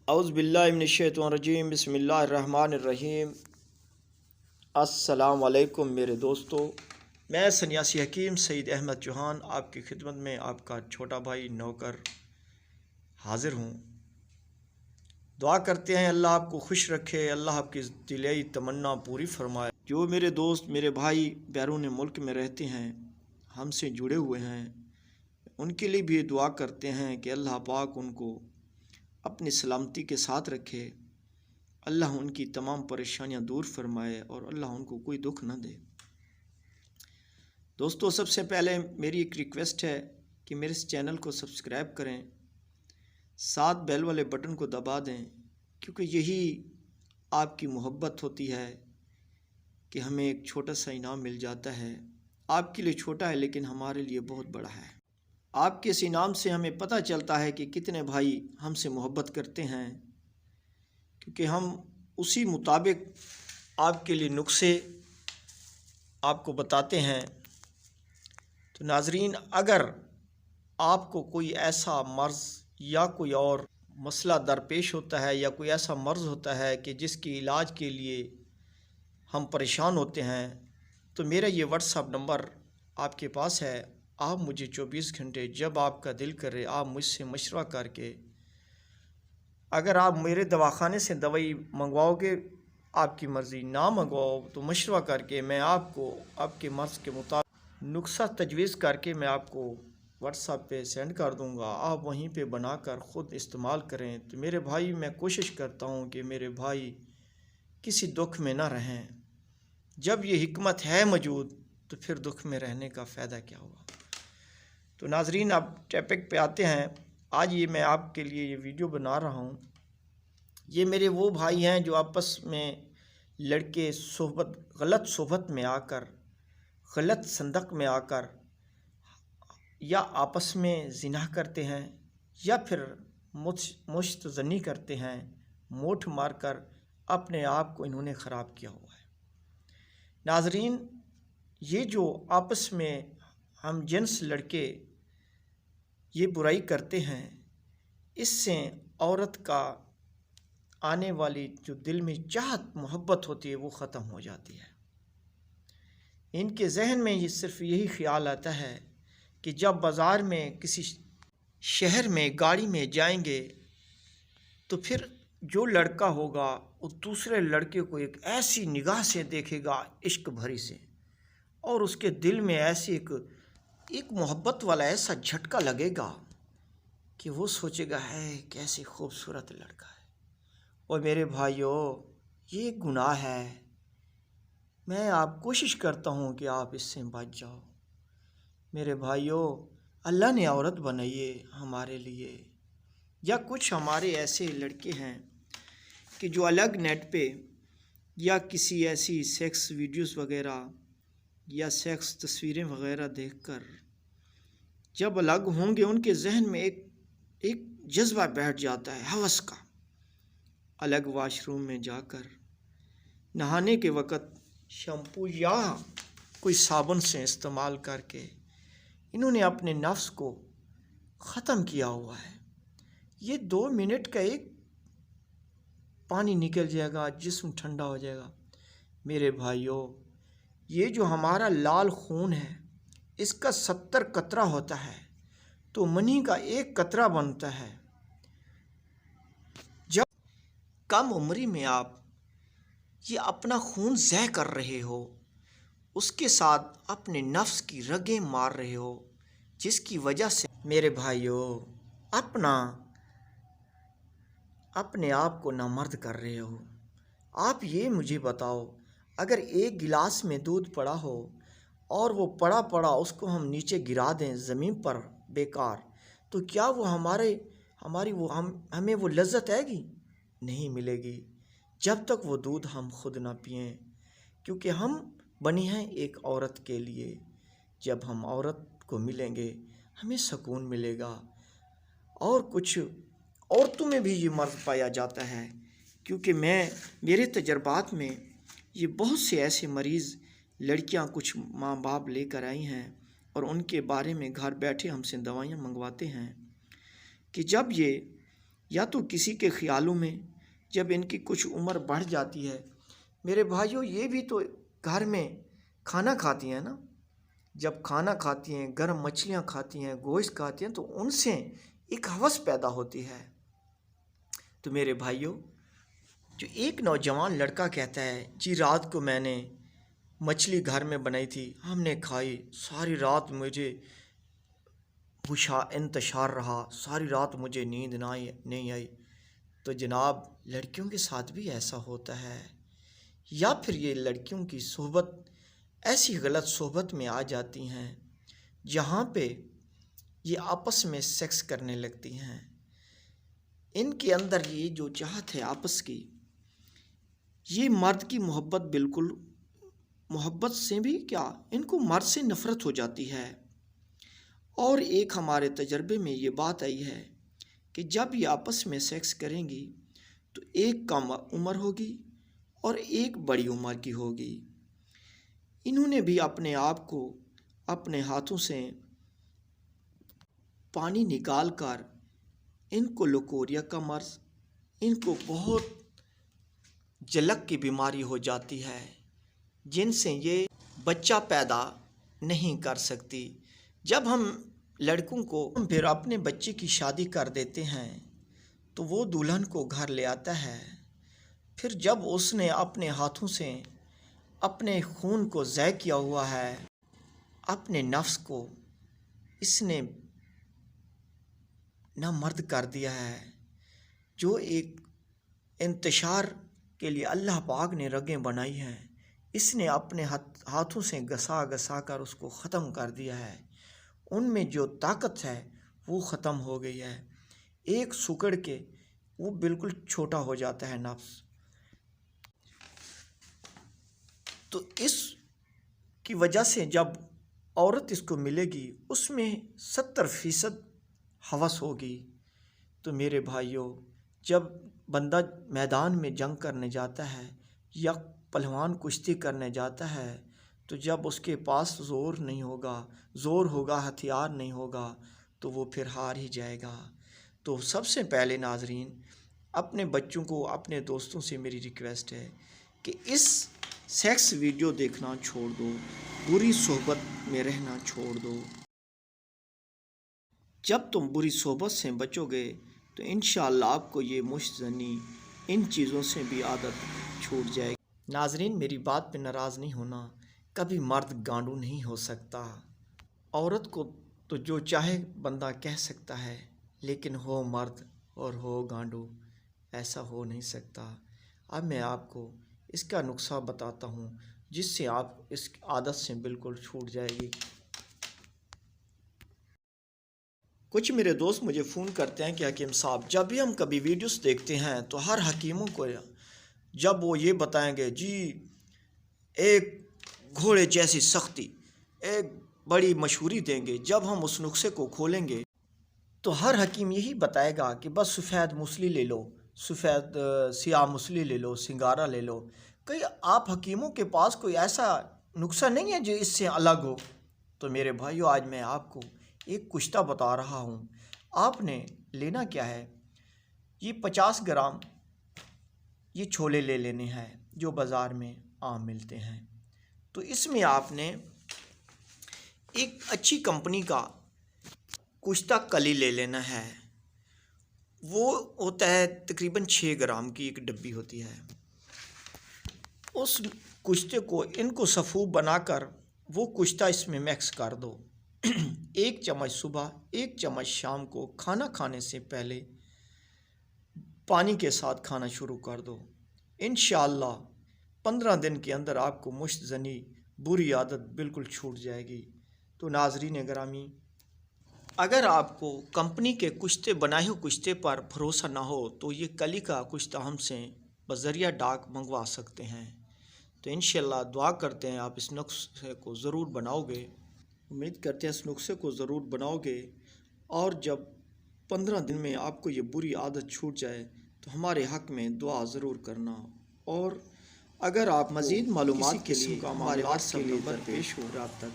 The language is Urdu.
اعوذ باللہ من الشیطان الرجیم، بسم اللہ الرحمن الرحیم۔ السلام علیکم میرے دوستو، میں سنیاسی حکیم سعید احمد چوہان آپ کی خدمت میں آپ کا چھوٹا بھائی نوکر حاضر ہوں۔ دعا کرتے ہیں اللہ آپ کو خوش رکھے، اللہ آپ کی دلی تمنا پوری فرمائے۔ جو میرے دوست میرے بھائی بیرون ملک میں رہتے ہیں، ہم سے جڑے ہوئے ہیں، ان کے لیے بھی دعا کرتے ہیں کہ اللہ پاک ان کو اپنی سلامتی کے ساتھ رکھے، اللہ ان کی تمام پریشانیاں دور فرمائے اور اللہ ان کو کوئی دکھ نہ دے۔ دوستو، سب سے پہلے میری ایک ریکویسٹ ہے کہ میرے اس چینل کو سبسکرائب کریں، ساتھ بیل والے بٹن کو دبا دیں، کیونکہ یہی آپ کی محبت ہوتی ہے کہ ہمیں ایک چھوٹا سا انعام مل جاتا ہے۔ آپ کے لیے چھوٹا ہے لیکن ہمارے لیے بہت بڑا ہے۔ آپ کے اس انعام سے ہمیں پتہ چلتا ہے کہ کتنے بھائی ہم سے محبت کرتے ہیں، کیونکہ ہم اسی مطابق آپ کے لیے نسخے آپ کو بتاتے ہیں۔ تو ناظرین، اگر آپ کو کوئی ایسا مرض یا کوئی اور مسئلہ درپیش ہوتا ہے یا کوئی ایسا مرض ہوتا ہے کہ جس کے علاج کے لیے ہم پریشان ہوتے ہیں، تو میرا یہ واٹس ایپ نمبر آپ کے پاس ہے۔ آپ مجھے 24 گھنٹے جب آپ کا دل کرے آپ مجھ سے مشورہ کر کے، اگر آپ میرے دواخانے سے دوائی منگواؤ گے، آپ کی مرضی، نہ منگواؤ تو مشورہ کر کے میں آپ کو آپ کے مرض کے مطابق نسخہ تجویز کر کے میں آپ کو واٹس ایپ پہ سینڈ کر دوں گا۔ آپ وہیں پہ بنا کر خود استعمال کریں۔ تو میرے بھائی، میں کوشش کرتا ہوں کہ میرے بھائی کسی دکھ میں نہ رہیں۔ جب یہ حکمت ہے موجود تو پھر دکھ میں رہنے کا فائدہ کیا ہوا؟ تو ناظرین، اب ٹاپک پہ آتے ہیں۔ آج یہ میں آپ کے لیے یہ ویڈیو بنا رہا ہوں۔ یہ میرے وہ بھائی ہیں جو آپس میں لڑکے غلط صحبت میں آ کر، غلط صندق میں آ کر یا آپس میں زنا کرتے ہیں یا پھر مشت زنی کرتے ہیں، موٹھ مار کر اپنے آپ کو انہوں نے خراب کیا ہوا ہے۔ ناظرین، یہ جو آپس میں ہم جنس لڑکے یہ برائی کرتے ہیں، اس سے عورت کا آنے والی جو دل میں چاہت محبت ہوتی ہے وہ ختم ہو جاتی ہے۔ ان کے ذہن میں یہ صرف یہی خیال آتا ہے کہ جب بازار میں کسی شہر میں گاڑی میں جائیں گے تو پھر جو لڑکا ہوگا وہ دوسرے لڑکے کو ایک ایسی نگاہ سے دیکھے گا، عشق بھری سے، اور اس کے دل میں ایسی ایک محبت والا ایسا جھٹکا لگے گا کہ وہ سوچے گا، ہے کیسے خوبصورت لڑکا ہے۔ اور میرے بھائیوں، یہ گناہ ہے۔ میں آپ کوشش کرتا ہوں کہ آپ اس سے بچ جاؤ۔ میرے بھائیوں، اللہ نے عورت بنائی ہے ہمارے لیے، یا کچھ ہمارے ایسے لڑکے ہیں کہ جو الگ نیٹ پہ یا کسی ایسی سیکس ویڈیوز وغیرہ یا سیکس تصویریں وغیرہ دیکھ کر جب الگ ہوں گے، ان کے ذہن میں ایک جذبہ بیٹھ جاتا ہے ہوس کا۔ الگ واش روم میں جا کر نہانے کے وقت شیمپو یا کوئی صابن سے استعمال کر کے انہوں نے اپنے نفس کو ختم کیا ہوا ہے۔ یہ 2 منٹ کا ایک پانی نکل جائے گا، جسم ٹھنڈا ہو جائے گا۔ میرے بھائیوں، یہ جو ہمارا لال خون ہے، اس کا 70 قطرہ ہوتا ہے تو منی کا 1 قطرہ بنتا ہے۔ جب کم عمری میں آپ یہ اپنا خون ضائع کر رہے ہو، اس کے ساتھ اپنے نفس کی رگیں مار رہے ہو، جس کی وجہ سے میرے بھائیوں اپنے آپ کو نامرد کر رہے ہو۔ آپ یہ مجھے بتاؤ، اگر 1 گلاس میں دودھ پڑا ہو اور وہ پڑا اس کو ہم نیچے گرا دیں زمین پر بیکار، تو کیا وہ ہمیں وہ لذت آئے گی؟ نہیں ملے گی، جب تک وہ دودھ ہم خود نہ پئیں، کیونکہ ہم بنے ہیں ایک عورت کے لیے۔ جب ہم عورت کو ملیں گے ہمیں سکون ملے گا۔ اور کچھ عورتوں میں بھی یہ مرض پایا جاتا ہے، کیونکہ میرے تجربات میں یہ بہت سے ایسے مریض لڑکیاں کچھ ماں باپ لے کر آئی ہیں اور ان کے بارے میں گھر بیٹھے ہم سے دوائیاں منگواتے ہیں کہ جب یہ یا تو کسی کے خیالوں میں جب ان کی کچھ عمر بڑھ جاتی ہے. میرے بھائیوں، یہ بھی تو گھر میں کھانا کھاتی ہیں نا. جب کھانا کھاتی ہیں، گرم مچھلیاں کھاتی ہیں، گوشت کھاتی ہیں، تو ان سے ایک ہوس پیدا ہوتی ہے. تو میرے بھائیوں، جو ایک نوجوان لڑکا کہتا ہے جی رات کو میں نے مچھلی گھر میں بنائی تھی، ہم نے کھائی، ساری رات مجھے انتشار رہا، ساری رات مجھے نیند نہیں آئی. تو جناب، لڑکیوں کے ساتھ بھی ایسا ہوتا ہے، یا پھر یہ لڑکیوں کی صحبت ایسی غلط صحبت میں آ جاتی ہیں جہاں پہ یہ آپس میں سیکس کرنے لگتی ہیں. ان کے اندر یہ جو چاہت ہے آپس کی، یہ مرد کی محبت سے بھی کیا، ان کو مرد سے نفرت ہو جاتی ہے. اور ایک ہمارے تجربے میں یہ بات آئی ہے کہ جب یہ آپس میں سیکس کریں گی تو ایک کم عمر ہوگی اور ایک بڑی عمر کی ہوگی. انہوں نے بھی اپنے آپ کو اپنے ہاتھوں سے پانی نکال کر، ان کو لوکوریا کا مرض، ان کو بہت جلک کی بیماری ہو جاتی ہے جن سے یہ بچہ پیدا نہیں کر سکتی. جب ہم لڑکوں کو پھر اپنے بچے کی شادی کر دیتے ہیں تو وہ دلہن کو گھر لے آتا ہے. پھر جب اس نے اپنے ہاتھوں سے اپنے خون کو ضائع کیا ہوا ہے، اپنے نفس کو اس نے نامرد کر دیا ہے، جو ایک انتشار کے لیے اللہ پاک نے رگیں بنائی ہیں، اس نے اپنے ہاتھوں سے گھسا کر اس کو ختم کر دیا ہے. ان میں جو طاقت ہے وہ ختم ہو گئی ہے. ایک سکڑ کے وہ بالکل چھوٹا ہو جاتا ہے نفس. تو اس کی وجہ سے جب عورت اس کو ملے گی، اس میں 70% ہوس ہوگی. تو میرے بھائیوں، جب بندہ میدان میں جنگ کرنے جاتا ہے یا پہلوان کشتی کرنے جاتا ہے، تو جب اس کے پاس زور ہوگا ہتھیار نہیں ہوگا، تو وہ پھر ہار ہی جائے گا. تو سب سے پہلے ناظرین، اپنے بچوں کو، اپنے دوستوں سے میری ریکویسٹ ہے کہ اس سیکس ویڈیو دیکھنا چھوڑ دو، بری صحبت میں رہنا چھوڑ دو. جب تم بری صحبت سے بچو گے تو انشاءاللہ آپ کو یہ مشت زنی، ان چیزوں سے بھی عادت چھوٹ جائے گی. ناظرین، میری بات پہ ناراض نہیں ہونا. کبھی مرد گانڈو نہیں ہو سکتا. عورت کو تو جو چاہے بندہ کہہ سکتا ہے، لیکن ہو مرد اور ہو گانڈو، ایسا ہو نہیں سکتا. اب میں آپ کو اس کا نسخہ بتاتا ہوں جس سے آپ اس عادت سے بالکل چھوٹ جائے گی. کچھ میرے دوست مجھے فون کرتے ہیں کہ حکیم صاحب، جب بھی ہم کبھی ویڈیوز دیکھتے ہیں تو ہر حکیموں کو جب وہ یہ بتائیں گے جی ایک گھوڑے جیسی سختی، ایک بڑی مشہوری دیں گے، جب ہم اس نسخے کو کھولیں گے تو ہر حکیم یہی بتائے گا کہ بس سفید موسلی لے لو، سیاہ موسلی لے لو، سنگارا لے لو. کئی آپ حکیموں کے پاس کوئی ایسا نسخہ نہیں ہے جو اس سے الگ ہو؟ تو میرے بھائیو، آج میں آپ کو ایک کشتہ بتا رہا ہوں. آپ نے لینا کیا ہے، یہ 50 گرام یہ چھولے لے لینے ہیں جو بازار میں عام ملتے ہیں. تو اس میں آپ نے ایک اچھی کمپنی کا کشتہ کلی لے لینا ہے. وہ ہوتا ہے تقریباً 6 گرام کی ایک ڈبی ہوتی ہے. اس کشتے کو ان کو صفوف بنا کر وہ کشتہ اس میں مکس کر دو. 1 چمچ صبح، 1 چمچ شام کو کھانا کھانے سے پہلے پانی کے ساتھ کھانا شروع کر دو. انشاءاللہ 15 دن کے اندر آپ کو مشت زنی بری عادت بالکل چھوٹ جائے گی. تو ناظرین گرامی، اگر آپ کو کمپنی کے کشتے بنائے ہوئے کشتے پر بھروسہ نہ ہو تو یہ کلی کا کشتہ ہم سے بذریعہ ڈاک منگوا سکتے ہیں. تو انشاءاللہ دعا کرتے ہیں آپ اس نسخے کو ضرور بناؤ گے. امید کرتے ہیں اس نسخے کو ضرور بناؤ گے، اور جب 15 دن میں آپ کو یہ بری عادت چھوٹ جائے تو ہمارے حق میں دعا ضرور کرنا. اور اگر آپ مزید معلومات کے لیے ہمارے واٹس ایپ نمبر پیش ہو رابطہ